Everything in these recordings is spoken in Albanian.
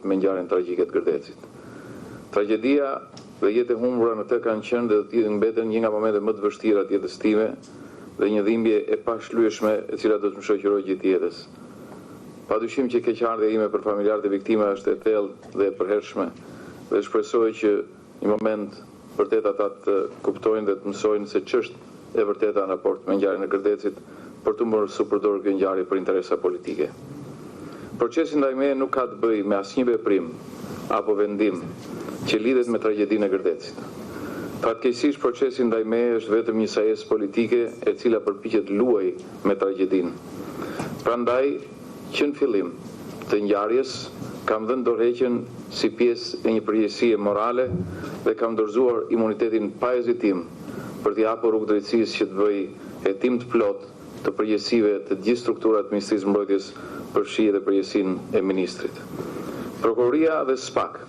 me ngjarjen tragjike të Gërdecit. Tragjedia dhe jetë e humbura në të kanë qenë dhe të mbeten një nga momentet më të vështira të jetës time dhe një dhimbje e pashlyeshme e cila do të më shoqërojë gjithë jetës. Padyshim që keqardhja ime për familjarët e viktimave është e thellë dhe e përhershme dhe shpresoj që një moment vërtet ata të kuptojnë dhe të mësojnë se ç'është e vërteta në raport me ngjarjen e Gërdecit për të mos u përdorur kjo ngjarje për interesa politike. Procesi ndaj meje nuk ka të bëjë me asnjë veprim apo vendim që lidhet me tragjedinë e Gërdecit. Fatkeqësisht procesi ndaj meje është vetëm një sajesë politike e cila përpiqet luajë me tragjedinë. Prandaj, që në fillim të ngjarjes kam dhënë dorëheqjen si pjesë e një përgjegjësie morale dhe kam dorëzuar imunitetin pa hezitim për t'i hapur rrugë drejtësisë që të bëjë hetim të plot të përgjegjësive të gjithë strukturat të Ministrisë së Mbrojtjes përfshi edhe përgjegjësinë e ministrit. Prokuroria dhe SPAK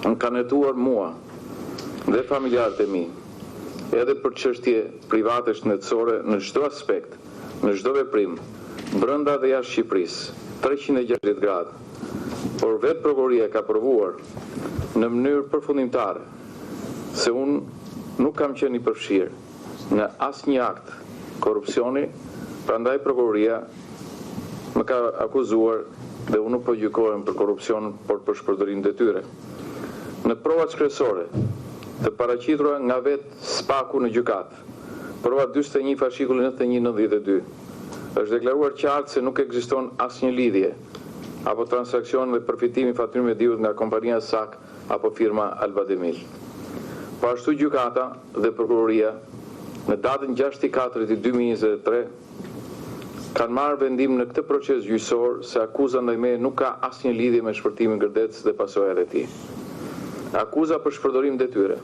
më kanë hetuar mua dhe familjarët e mi edhe për çështje private shëndetësore në çdo aspekt, në çdo veprim, brenda dhe jashtë Shqipërisë, 360 gradë. Por vetë prokuroria ka provuar në mënyrë përfundimtare se unë nuk kam qenë i përfshirë në asnjë akt korrupsioni, prandaj prokuroria më ka akuzuar dhe unë nuk po gjykohem për korrupsion, por për shpërdorim detyre. Në provat shkresore të paraqitura nga vetë SPAK-u në gjykatë, prova 41 fashikulli 91-92, është deklaruar qartë se nuk ekziston asnjë lidhje apo transakcion dhe përfitimi Fatmir Mediut nga kompania SAK apo firma Albademil. Po ashtu gjykata dhe prokuroria në datën 6/4/2023 kanë marrë vendim në këtë proces gjyqësor se akuza ndaj meje nuk ka asnjë lidhje me shpërtimin Gërdec dhe pasojat e tij. Akuza për shpërdorim detyre,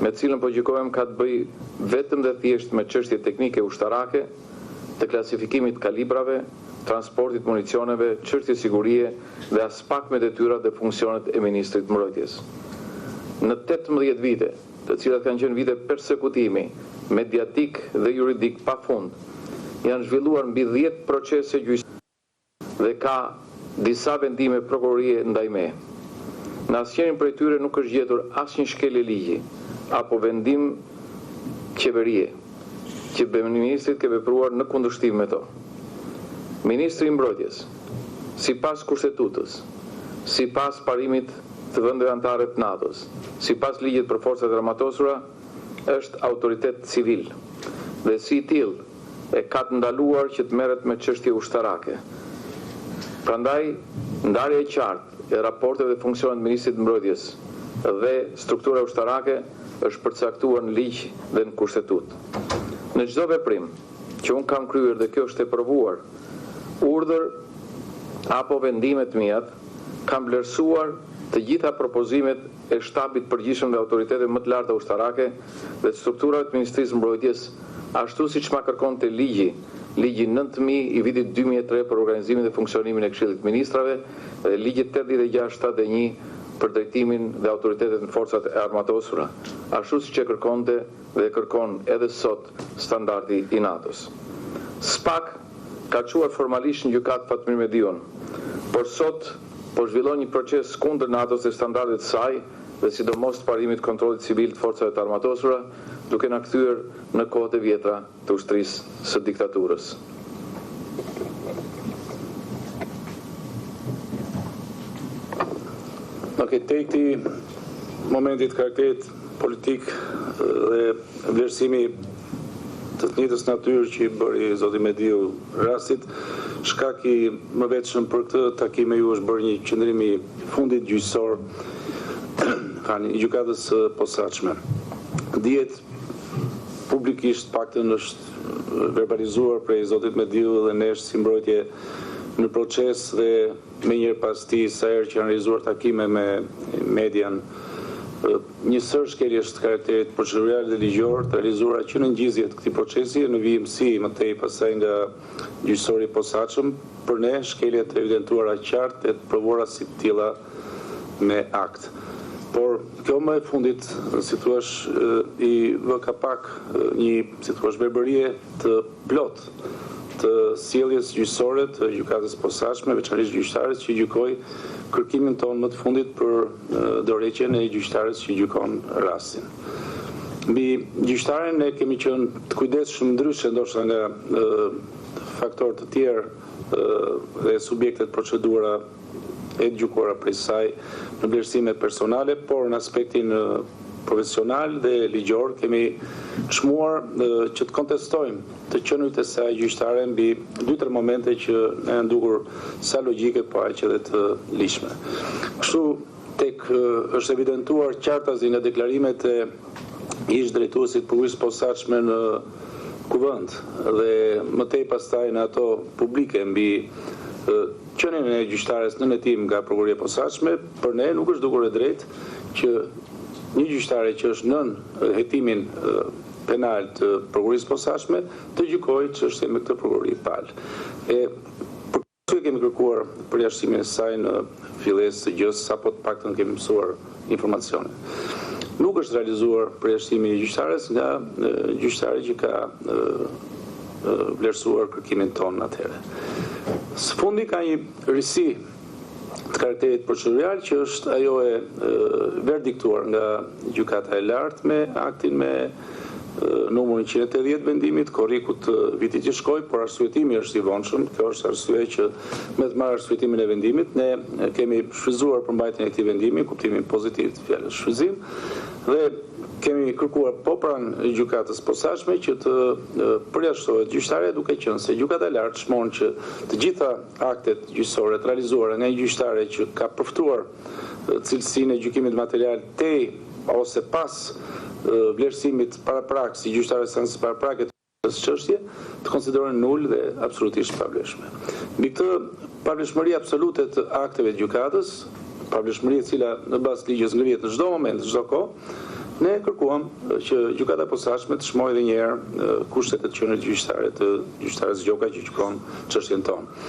me cilën po gjykohem, ka të bëjë vetëm dhe thjesht me çështje teknike ushtarake, të klasifikimit kalibrave, transportit municioneve, çështje sigurie dhe as pak me detyrat dhe funksionet e Ministrit të Mbrojtjes. Në 18 vite, të cilat kanë qenë vite persekutimi mediatik dhe juridik pafund, janë zhvilluar mbi 10 procese gjyqësore dhe ka disa vendime prokurorie ndaj meje. Në asnjërin prej tyre nuk është gjetur asnjë shkelje ligji apo vendim qeverie që ministrit ke vepruar në kundërshtim me to. Ministri i Mbrojtjes, sipas kushtetutës, sipas parimit të vendeve anëtare të NATO-s, sipas ligjit për forcat e armatosura, është autoritet civil dhe si i tillë e ka të ndaluar që të merret me çështje ushtarake. Prandaj, ndarja e qartë e raporteve dhe funksionet të Ministrit të Mbrojtjes dhe struktura ushtarake është përcaktuar në ligj dhe në kushtetutë. Në çdo veprim që unë kam kryer dhe kjo është e provuar, urdhër apo vendimet mia kam vlerësuar të gjitha propozimet e shtabit përgjithshëm dhe autoritetet më të larta ushtarake dhe strukturave të Ministrisë së Mbrojtjes, ashtu siç ma kërkonte ligji 9000 i vitit 2003 për organizimin dhe funksionimin e Këshillit të Ministrave dhe ligji 8671 për drejtimin dhe autoritetet në forcat e armatosura, ashtu siç e kërkonte dhe kërkon edhe sot standardi i NATO-s. SPAK ka çuar formalisht në gjykatë Fatmir Mediun, por sot po zhvillon një proces kundër NATO-s dhe standardet të saj dhe sidomos të parimit kontrollit civil të forcave të armatosura, duke na kthyer në kohët e vjetra të ushtrisë së diktaturës. Te këtij momentit karakterit politik dhe vlerësimi të të njëjtës natyrë që i bëri zoti Mediu rastit, shkak i mëvetshëm për këtë takim ju është bërë një qëndrim i fundit gjyqësor i gjykatës së posaçme. Dihet publikisht, paktën është verbalizuar prej zotit Mediu dhe nesh si mbrojtje në proces dhe me njërë pas ti sa herë që janë realizuar takime me median, një sër shkeljesh të karakterit procedurale dhe ligjor të realizuara që në ngjizje të këtij procesi në vijimësi më tej pasaj nga gjyqësori i posaçëm, për ne shkeljet të evidentuara qartë e të provuara si të tilla me akt. Por kjo më e fundit, si thua, i vë ka pak një, si thua, verbërie të plot të sjelljes gjyqësore të gjykatës posaçme, veçanërisht gjyqtarës që gjykoi kërkimin tonë më të fundit për dorëheqjen e gjyqtarës që gjykon rastin. Mbi gjyqtaren ne kemi qenë të kujdesshëm ndryshe ndoshta nga faktorë të tjerë dhe subjektet procedura e gjykuara prej saj në vlerësime personale, por në aspektin profesional dhe ligjor kemi çmuar që të kontestojmë të qenujt e saj gjyqtare mbi 2-3 momente që ne janë dukur sa logjike po aq edhe të lishme. Kështu tek është evidentuar qartazi nga deklarimet e ish drejtuesit prokurisë posaçme në kuvend dhe më tej pastaj në ato publike mbi qenien e gjyqtares në hetim nga prokuria e posaçme, për ne nuk është dukur e drejtë që një gjyqtare që është nën hetimin penal të prokurisë posaçme të gjykojë çështje me këtë prokuri pal. Për këtë kemi kërkuar përjashtësimin e saj në fillesë të gjës, sapo të paktën kemi mësuar informacione. Nuk është realizuar përjashtimi i gjyqtares nga gjyqtari që ka vlerësuar kërkimin tonë atëherë. Së fundi ka një risi të karakterit procedural që është ajo e verdiktuar nga gjykata e lartë me aktin me numrin 180 vendimit, korrikut vitit që shkoi, por arsyetimi është i vonshëm. Kjo është arsye që me të marrë arsyetimin e vendimit, ne kemi shfryzuar përmbajtjen e këtij vendimi, kuptimin pozitiv të fjalës shfryzim, dhe kemi kërkuar po pranë gjykatës posaçme që të përjashtohet gjyqtarja, duke qenë se gjykata e lartë shmon që të gjitha aktet gjyqësore të realizuara nga një gjyqtare që ka përftuar cilësinë e gjykimit material tej ose pas vlerësimit paraprak si gjyqtare së paraprake të çështje të konsiderohen nul dhe absolutisht pavlefshme. Mbi këtë pavlefshmëri absolute të akteve të gjykatës, pavlefshmëri e cila në bazë të ligjit ngrihet në çdo moment, çdo kohë, ne kërkuam që gjykata e posaçme të shmojë edhe një herë kushtet e qenies gjyqtare të gjyqtares Gjoka që gjykon çështjen tonë.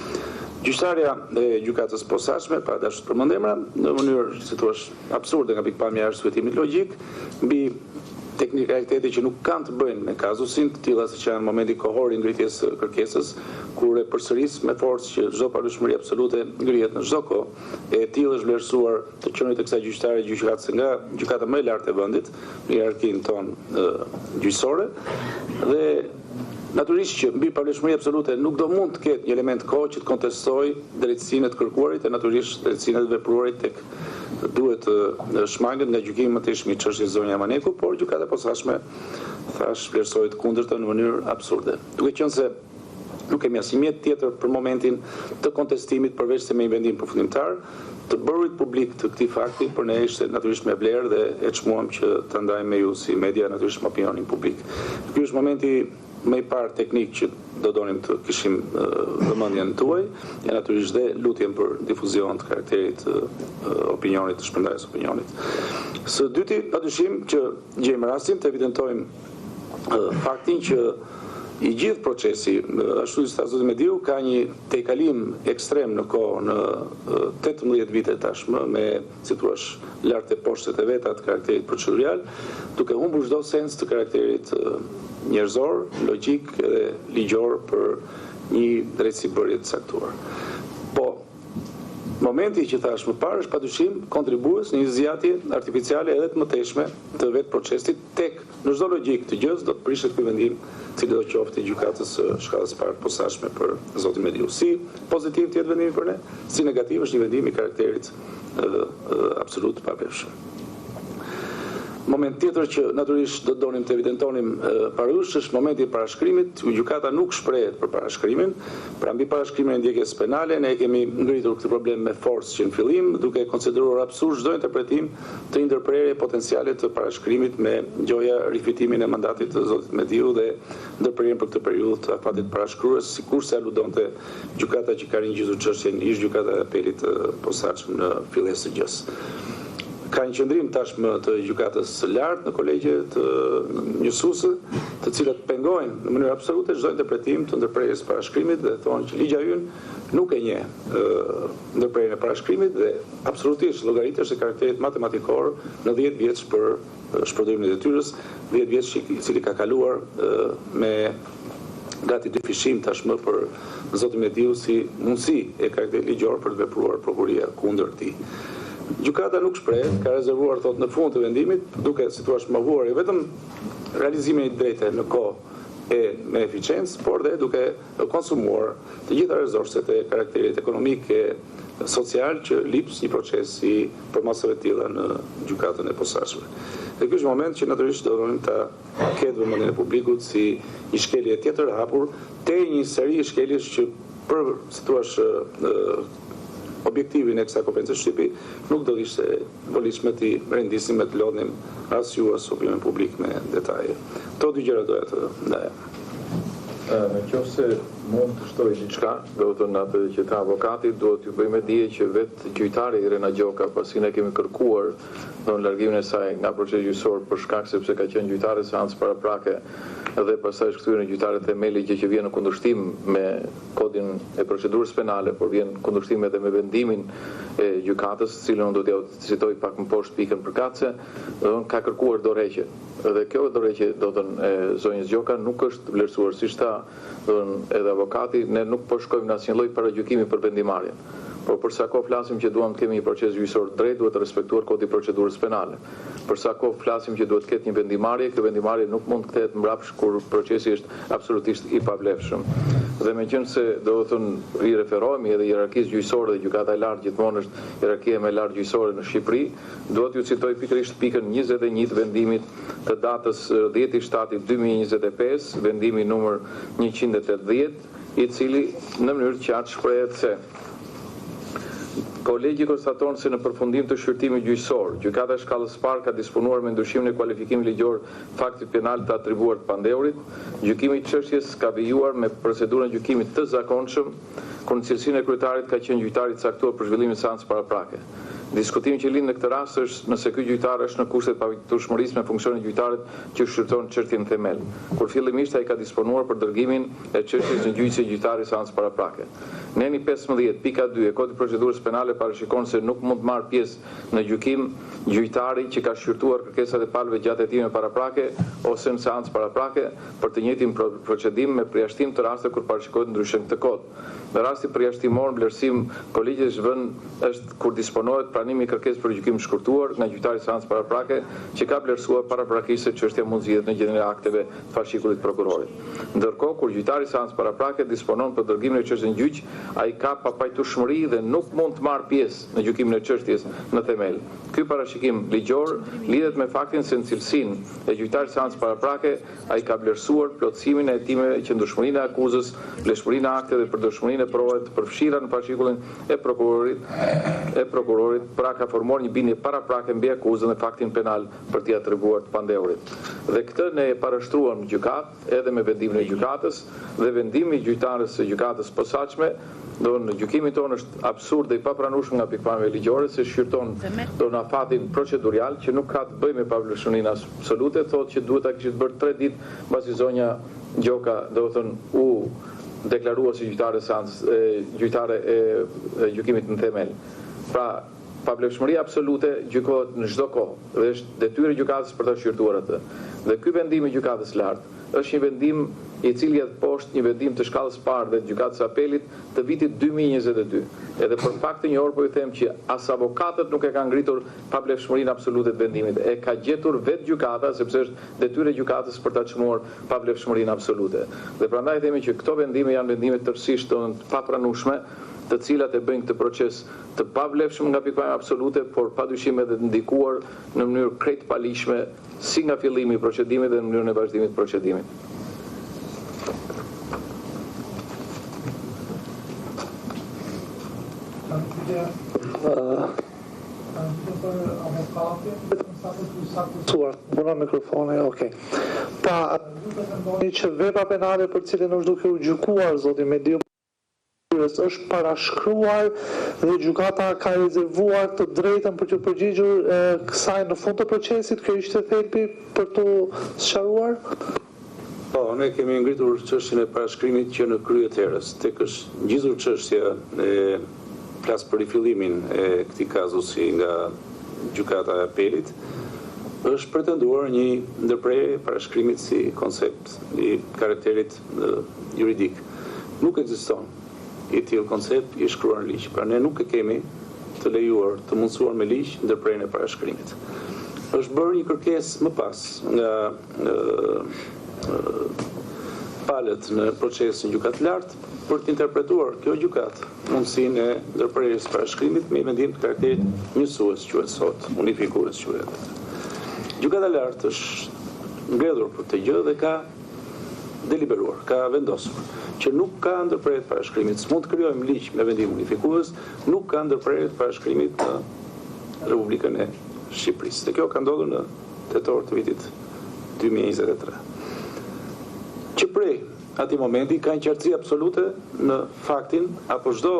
Gjyqtarja e gjykatës posaçme, pa dashur të përmend emra, në mënyrë si thua absurde nga pikpamja e arsyetimit logjik, mbi teknikalitete që nuk kanë të bëjnë me kazusin, të tilla siç janë momenti kohor i ngritjes së kërkesës, kur e përsëris me forcë që çdo pavlefshmëri absolute ngrihet në çdo kohë, e tillë është vlerësuar të qenit të kësaj gjyqtare gjykatës nga gjykata më e lartë e vendit në hierarkinë tonë gjyqësore, dhe natyrisht që mbi pavlefshmëri absolute nuk do mund të ketë një element kohë që të kontestojë drejtësinë e të kërkuarit e natyrisht drejtësinë e të vepruarit tek duhet të shmanget nga gjykimi më teshëm i çështjes Zonja Maneku, por gjykata e posaçme thash vlerësoi të kundërtën në mënyrë absurde. Duke qenë se nuk kemi asnjë mjet tjetër për momentin të kontestimit përveç se me një vendim përfundimtar, të bërurit publik të këtij fakti për ne ishte natyrisht me vlerë dhe e çmuam që ta ndajmë me ju si media, natyrisht me opinionin publik. Ky është momenti më i parë teknik që do donim të kishim vëmendjen tuaj, e natyrisht dhe lutjem për difuzion të karakterit opinionit, të shpërndarjes opinionit. Së dyti, padyshim që gjejmë rastin të evidentojmë faktin që i gjithë procesi, ashtu si tha zoti Mediu, ka një tejkalim ekstrem në kohë në 18 vite tashmë, me, si thua, lart e poshtet e veta të karakterit procedural, duke humbur çdo sens të karakterit njerëzor, logjik dhe ligjor për një drejtësibërje të caktuar. Po, momenti që thash më parë është padyshim kontribues në një zgjatje artificiale edhe të mëtejshme të vetë procesit, tek në çdo logjik të gjës do të prishet ky vendim, cili do qoftë i gjykatës shkallës parë posaçme për zotin Mediu. Si pozitiv të jetë vendimi për ne, si negativ është një vendim i karakterit absolut të pavlefshëm. Moment tjetër që natyrisht do donim të evidentonim parësh është momenti i parashkrimit. Gjykata nuk shprehet për parashkrimin, pra mbi parashkrimin e ndjekjes penale ne kemi ngritur këtë problem me forcë që në fillim, duke konsideruar absurd çdo interpretim të ndërprerje potenciale të parashkrimit me ngjoja rifitimin e mandatit të zotit Mediu dhe ndërprerjen për këtë periudhë të afatit parashkrues, sikurse aludonte gjykata që ka ringjitur çështjen ish gjykata e apelit posaçëm në fillesë të gjës. Ka një qëndrim tashmë të gjykatës së lartë në kolegje të njësuese, të cilat pengojnë në mënyrë absolute çdo interpretim të ndërprerjes parashkrimit dhe thonë që ligja ynë nuk e njeh ndërprerjen e parashkrimit dhe absolutisht llogaritesh e karakterit matematikor në 10 vjeç për shpërdorimin e detyrës, 10 vjeç i cili ka kaluar me gati dyfishim tashmë për zotin Mediu si mundësi e karakteri ligjor për të vepruar prokuria kundër tij. Gjykata nuk shpreh, ka rezervuar thot në fund të vendimit, duke si thua mohuar jo vetëm realizimin e drejtë në kohë e me eficiencë, por dhe duke konsumuar të gjitha resurset e karakterit ekonomik e social që lips një proces si për masave të tilla në gjykatën e posaçme. Dhe ky është moment që natyrisht do të ketë vëmendjen e publikut si një shkelje tjetër hapur te një seri shkeljesh që për si thua objektivin e kësaj konferencë shtypi nuk do ishte volitshme të rendisim me të lodhnim as ju as opinionin publik me detaje. Këto dy gjëra doja të ndaja. Në qoftë se mund të shtoj diçka, do të thonë atë që ta avokati duhet t'ju bëjmë dije që vetë gjyqtari Irena Gjoka, pasi ne kemi kërkuar largimin e saj nga procesi gjyqësor për shkak sepse ka qenë gjyqtare seancë paraprake dhe pastaj është kthyer në gjyqtare themeli që vjen në kundërshtim me kodin e procedurës penale, por vjen në kundërshtim edhe me vendimin e gjykatës, cilën unë do t'ja citoj pak më poshtë pikën përkatëse, ka kërkuar dorëheqje. Dhe kjo dorëheqje do të thënë e zonjës Gjoka nuk është vlerësuar siç tha edhe avokati, ne nuk po shkojmë në asnjë lloj paragjykimi për vendimarrjen. Por për sa kohë flasim që duam të kemi një proces gjyqësor drejt, duhet të respektuar kodi i procedurës penale. Për sa kohë flasim që duhet të ketë një vendimarrje, kjo vendimarrje nuk mund të kthehet mbrapsht kur procesi është absolutisht i pavlefshëm. Dhe meqense do të thonë i referohemi edhe hierarkisë gjyqësore dhe gjykata e lartë gjithmonë është hierarkia më e lartë gjyqësore në Shqipëri, duhet t'ju citoj pikërisht pikën 21 të vendimit të datës 10/7/2025, vendimi numër 180, i cili në mënyrë të qartë shprehet se Kolegji konstaton se në përfundim të shqyrtimit gjyqësor, gjykata e shkallës parë ka disponuar me ndryshimin e kualifikimit ligjor faktit penal të atribuar të pandeurit. Gjykimi i çështjes ka vijuar me procedurën e gjykimit të zakonshëm, ku në cilësinë e kryetarit ka qenë gjyqtari i caktuar për zhvillimin e seancës paraprake. Diskutimi që lind në këtë rast është nëse ky gjyqtar është në kushtet pavitueshmërisë me funksionin e gjyqtarit që shqyrton çështjen themel, kur fillimisht ai ka disponuar për dërgimin e çështjes në gjyqje gjyqtari i seancës paraprake. Neni 15.2 e Kodit Procedurës Penale parashikon se nuk mund të marrë pjesë në gjykim gjyqtari që ka shqyrtuar kërkesat e palëve gjatë hetimeve paraprake ose në seancë paraprake për të njëjtin procedim me përjashtim të raste kur parashikohet ndryshim këtë kod. Në rasti përjashtimor, vlerësim kolegjit është kur disponohet pranimi i kërkesës për gjykim shkurtuar nga gjyqtari i seancës paraprake që ka vlerësuar paraprakisht se çështja mund zgjidhet në gjendjen e akteve të fashikullit prokurorit. Ndërkohë, kur gjyqtari i seancës paraprake disponon për dërgimin e çështjes në gjyq, ai ka papajtueshmëri dhe nuk mund të marrë pjesë në gjykimin e çështjes në themel. Ky parashikim ligjor lidhet me faktin se në cilësinë e gjyqtarit të seancës paraprake ai ka vlerësuar plotësimin e hetimeve, qëndrueshmërinë e akuzës, vlefshmërinë e akteve dhe përdorshmërinë e provave të përfshira në fashikulin e prokurorit, pra ka formuar një bindje paraprake mbi akuzën e faktin penal për t'i atribuar të pandeurit. Dhe këtë ne e parashtruam në gjykatë edhe me vendimin e gjykatës dhe vendimi i gjyqtarës së gjykatës posaçme në gjykimin tonë është absurd dhe i papranueshëm nga pikpamja ligjore se shqyrton në afatin procedurial që nuk ka të bëjë me pavlefshmërinë absolute, thotë që duhet ta kishte bërë 3 ditë mbasi zonja Gjoka do të thonë u deklarua si gjyqtare e gjykimit në themel. Pra, pavlefshmëria absolute gjykohet në çdo kohë dhe është detyrë e gjykatës për ta shqyrtuar atë. Dhe ky vendim i gjykatës lartë është një vendim i cili jetë poshtë një vendim të shkallës parë dhe gjykatës apelit të vitit 2022. Edhe për fakt të një orë po ju them që as avokatët nuk e kanë ngritur pavlefshmërinë absolute të vendimit. E ka gjetur vetë gjykata sepse është detyrë e gjykatës për ta çmuar pavlefshmërinë absolute. Dhe prandaj themi që këto vendime janë vendime tërësisht të papranueshme, të cilat e bëjnë këtë proces të pavlefshëm nga pikpamja absolute, por padyshim edhe të ndikuar në mënyrë krejt palishme si nga fillimi i procedimit dhe në mënyrën e vazhdimit të procedimit. Puna mikrofoni, okay. Pa, që vepra penale për cilën është duke u gjykuar zoti Mediu është parashkruar dhe gjykata ka rezervuar të drejtën për të përgjigjur kësaj në fund të procesit, kjo ishte thelbi për të sqaruar? Po, ne kemi ngritur çështjen e parashkrimit që në krye të herës, tek është ngjizur çështja e flas për rifillimin e këtij kazusi nga gjykata e apelit. është pretenduar një ndërprerje parashkrimit si koncept i karakterit juridik. Nuk ekziston i tillë koncept i shkruar në ligj. Pra ne nuk e kemi të lejuar, të mundësuar me ligj ndërprerjen e parashkrimit. Është bërë një kërkesë më pas nga palët në procesin gjykatë lartë për të interpretuar kjo gjykatë mundësinë e ndërprerjes së parashkrimit me vendim të karakterit njësues, quhet sot, unifikues quhet. Gjykata e lartë është ngredhur për këtë gjë dhe ka deliberuar, ka vendosur që nuk ka ndërprerje të parashkrimit, s'mund të krijojmë ligj me vendim unifikues, nuk ka ndërprerje të parashkrimit në Republikën e Shqipërisë. Dhe kjo ka ndodhur në tetor të vitit 2023. Që prej atij momenti ka një qartësi absolute në faktin apo çdo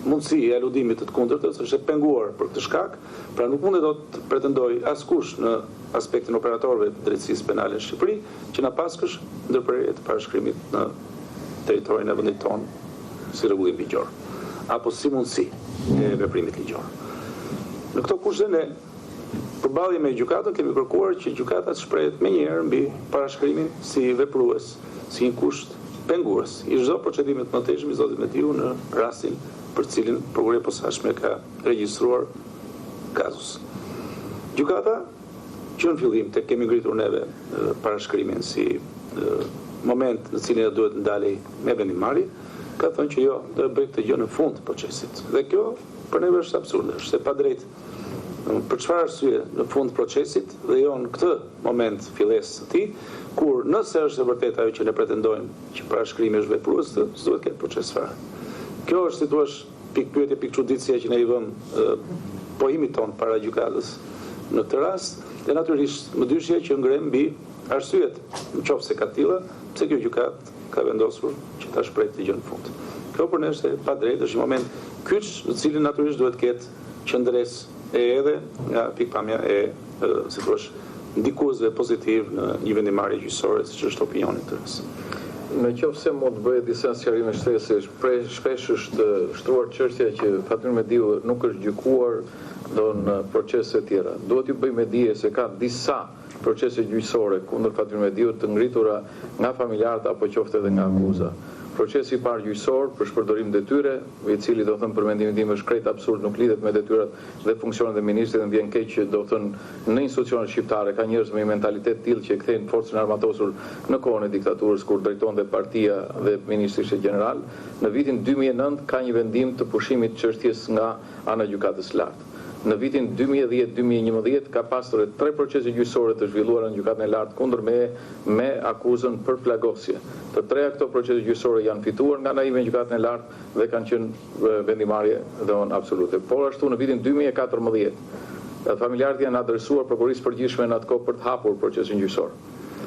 mundësi e aludimit të kundërtës është e penguar për këtë shkak, pra nuk mundet do të pretendoj askush në aspektin operatorëve të drejtësisë penale në Shqipëri që na paskësh ndërprerje të parashkrimit në territorin e vendit tonë si rregullim ligjor apo si mundësi e veprimit ligjor. Në këto kushte ne përballje me gjykatën kemi kërkuar që gjykata të shprehet menjëherë mbi parashkrimin si veprues, si një kusht pengues i çdo procedimi të mëtejshëm i zotit Mediu në rastin për cilin prokuroria e posaçme ka regjistruar kazus. Gjykata që në fillim tek kemi ngritur neve parashkrimin si moment në cilin duhet ndalej me vendimarrje, ka thënë që jo, do të bëj këtë gjë në fund të procesit. Dhe kjo për neve është absurde, është e padrejtë. Për çfarë arsye në fund të procesit dhe jo në këtë moment fillesë së tij, kur nëse është e vërtetë ajo që ne pretendojmë që parashkrimi është veprues, s'duhet të ketë proces fare. Kjo është si thua pikë pyetje, pikë çuditësie që ne i vëmë pohimit ton para gjykatës në këtë rast, dhe natyrisht më dyshje që ngrem mbi arsyet, nëse ka tilla, pse kjo gjykatë ka vendosur që ta shprehë këtë gjë në fund. Kjo për ne është e padrejtë, është një moment kyç në cilin natyrisht duhet të ketë qëndresë edhe nga pikpamja e si thua ndikuesve pozitiv në një vendimarrje gjyqësore, siç është opinioni i tërës. Në qoftë se mund të bëhet disa sqarime shtresësh, shpesh është shtruar çështja që Fatmir Mediu nuk është gjykuar në procese të tjera. Duhet ju bëjmë dije se ka disa procese gjyqësore kundër Fatmir Mediu të ngritura nga familjarët apo qoftë edhe nga akuza. Procesi i parë gjyqësor për shpërdorim detyre, i cili do thënë për mendimin tim është krejt absurd, nuk lidhet me detyrat dhe funksionet e ministrit, dhe vjen keq që do thënë në institucionet shqiptare ka njerëz me një mentalitet tillë që kthejnë forcën armatosur në kohën e diktaturës kur drejtonte partia dhe ministri ishte general. Në vitin 2009 ka një vendim të pushimit të çështjes nga ana e gjykatës së lartë. Në vitin 2010-2011 ka pasur 3 procese gjyqësore të zhvilluara në gjykatën e lartë kundër me akuzën për plagosje. Të treja këto procese gjyqësore janë fituar nga ana ime në gjykatën e lartë dhe kanë qenë vendimarrje domthonë absolute. Por ashtu në vitin 2014 familjarët janë adresuar prokurorisë përgjithshme në atë kohë për të hapur procesin gjyqësor.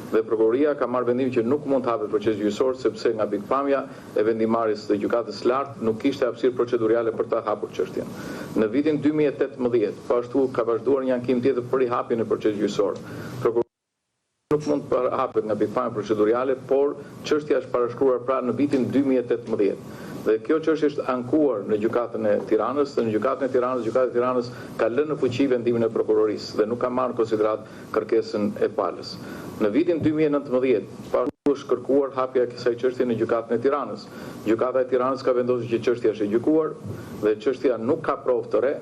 Dhe prokuroria ka marrë vendim që nuk mund të hapet proces gjyqësor sepse nga pikpamja e vendimarrjes së gjykatës së lartë nuk kishte hapësirë procedurale për ta hapur çështjen. Në vitin 2018, po ashtu ka vazhduar një ankim tjetër për rihapjen e procesit gjyqësor. Prokuroria nuk mund të hapet nga pikpamja procedurale, por çështja është parashkruar pra në vitin 2018. Dhe kjo çështje është ankuar në gjykatën e Tiranës, dhe në gjykata e Tiranës ka lënë në fuqi vendimin e prokurorisë dhe nuk ka marrë në konsiderat kërkesën e palës. Në vitin 2019, pashtu është kërkuar hapja e kësaj çështje në gjykatën e Tiranës. Gjykata e Tiranës ka vendosur që çështja është e gjykuar dhe çështja nuk ka provë të re,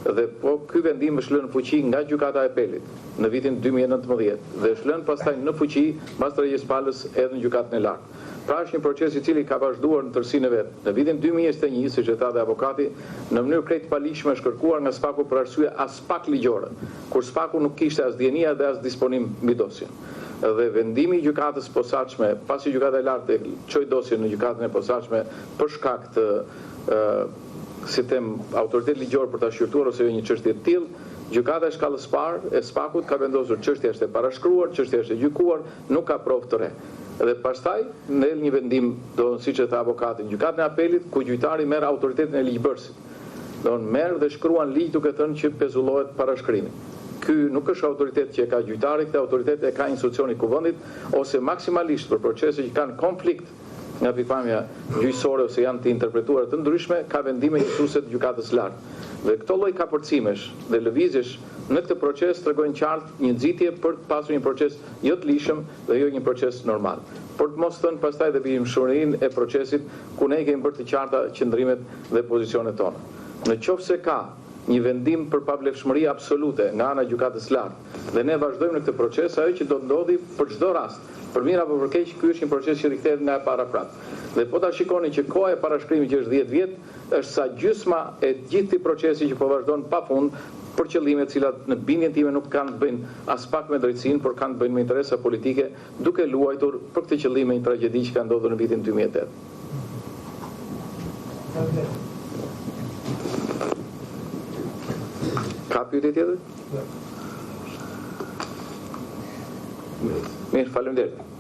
dhe po ky vendim është lënë në fuqi nga gjykata e apelit në vitin 2019 dhe është lënë pastaj në fuqi pas tregjes palës edhe në gjykatën e lartë. Pra është një proces i cili ka vazhduar në tërësinë e vet. Në vitin 2021, siç e tha dhe avokati, në mënyrë krejt palishme është kërkuar nga SPAK-u për arsye as pak ligjore, kur SPAK-u nuk kishte as dienia dhe as disponim mbi dosjen. Dhe vendimi i gjykatës posaçme, pasi gjykata e lartë çoi dosjen në gjykatën e posaçme për shkak të si them autoritet ligjor për ta shqyrtuar ose jo një çështje të tillë, gjykata e shkallës parë e SPAK-ut ka vendosur çështja është e parashkruar, çështja është e gjykuar, nuk ka provë të re. Dhe pastaj në një vendim, siç e tha avokati, në gjykatën e apelit ku gjyqtari merr autoritetin e ligjbërësit. Merr dhe shkruan ligj duke thënë që pezullohet parashkrimi. Ky nuk është autoritet që e ka gjyqtari, këtë autoritet e ka institucioni i kuvendit ose maksimalisht për procese që kanë konflikt nga pikpamja gjyqësore ose janë të interpretuara të ndryshme, ka vendime njësuese të gjykatës lartë. Dhe këto lloj kapërcimesh dhe lëvizjesh në këtë proces tregojnë qartë një nxitje për të pasur një proces jo të lishëm dhe jo një proces normal. Por të mos thënë pastaj dhe bijimshurinë e procesit ku ne kemi bërë të qarta qëndrimet dhe pozicionet tona. Në qoftë se ka një vendim për pavlefshmëri absolute nga ana e gjykatës lartë dhe ne vazhdojmë në këtë proces, ajo që do të ndodhi për çdo rast, për mirë apo për keq, ky është një proces që rikthehet nga e para prap. Dhe po ta shikoni që koha e parashkrimit që është 10 vjet, është sa gjysma e gjithë këtij procesi që po vazhdon pafund për qëllime të cilat në bindjen time nuk kanë të bëjnë as pak me drejtsinë, por kanë të bëjnë me interesa politike, duke luajtur për këtë qëllim një tragjedi që ka ndodhur në vitin 2008. Ka pyetje tjetër? Mirë, faleminderit.